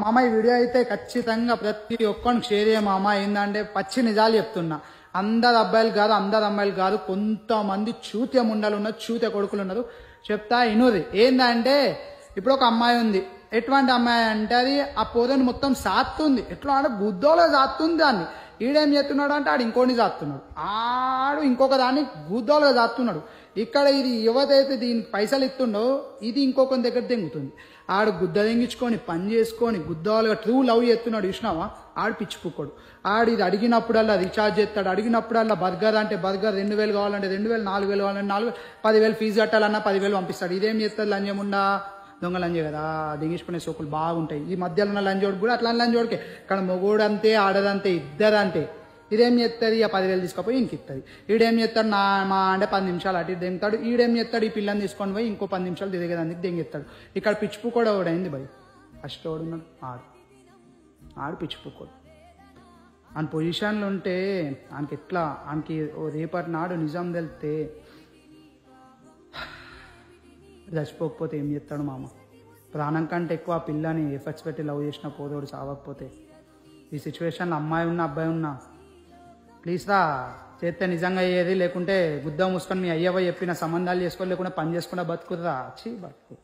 మామ ఈ వీడియో అయితే ఖచ్చితంగా ప్రతి ఒక్కరికి షేర్ చేయ మామ. ఏంటంటే పచ్చి నిజాలు చెప్తున్నా. అందరు అబ్బాయిలు కాదు, అందరు అమ్మాయిలు కాదు, కొంతమంది చూత్య ముండలు ఉన్నారు, చూత్య కొడుకులు ఉన్నారు. చెప్తా ఇనుది. ఏంటంటే ఇప్పుడు ఒక అమ్మాయి ఉంది. ఎటువంటి అమ్మాయి అంటే అది ఆ పోదని మొత్తం సాత్తుంది. ఎట్లా అంటే గుద్దోలో సాత్తుంది దాన్ని. ఈడేం చేస్తున్నాడు అంటే ఆడు ఇంకోని సాత్తున్నాడు, ఆడు ఇంకొక దాన్ని గుద్దోలుగా సాత్తున్నాడు. ఇక్కడ ఇది యువతైతే దీనికి పైసలు ఇస్తుండో ఇది ఇంకొకరి దగ్గర తెంగుతుంది. ఆడు గుద్ద తెంగించుకొని పని చేసుకొని గుద్దోలుగా ట్రూ లవ్ చేస్తున్నాడు. చూసినావా? ఆడు పిచ్చిపుక్కోడు. ఆడు ఇది అడిగినప్పుడల్లా రీఛార్జ్ చేస్తాడు, అడిగినప్పుడల్లా బర్గర్ అంటే బర్గర్ 2000 కావాలంటే 2000, 4000 కావాలంటే 4000, 10,000 ఫీజు కట్టాలన్నా 10,000 పంపిస్తాడు. ఇదేం చేస్తుంది? లంజముండా దొంగ లంజే కదా, దింగించుకునే సోకులు బాగుంటాయి. ఈ మధ్యలో ఉన్న లంజోడు కూడా అట్లా లంజోడికే, కానీ మొగోడు అంతే, ఆడదంతే, ఇద్దరంతే. ఇదేం చేస్తుంది? ఆ 10,000 తీసుకుపోయి ఇంక ఇస్తుంది. ఈడేం చేస్తాడు? మా అంటే 10 నిమిషాలు అటు ఇటు దెంగుతాడు. ఈడేం చేస్తాడు? ఈ పిల్లని తీసుకొని పోయి ఇంకో 10 నిమిషాలు దిగేదానికి దెంగెత్తాడు. ఇక్కడ పిచ్చిపుకోడు ఎవడైంది భయ్. ఫస్ట్ ఎవడున్నాడు? ఆడు పిచ్చిపుకోడు. ఆయన పొజిషన్లో ఉంటే ఆయనకి ఎట్లా, ఆయనకి రేపటి నాడు నిజం తెలిస్తే చచ్చిపోకపోతే ఏం చేస్తాడు మామ? ప్రాణం కంటే ఎక్కువ ఆ పిల్లని ఎఫర్ట్స్ పెట్టి లవ్ చేసిన పోదోడు చావకపోతే. ఈ సిచ్యువేషన్లో అమ్మాయి ఉన్నా అబ్బాయి ఉన్నా ప్లీజ్ రా చేస్తే నిజంగా అయ్యేది. లేకుంటే గుద్ద మూసుకొని మీ అయ్యవ చెప్పిన సంబంధాలు చేసుకోవాలి, లేకుండా పని చేసుకుంటా బతుకురా. బతుకు.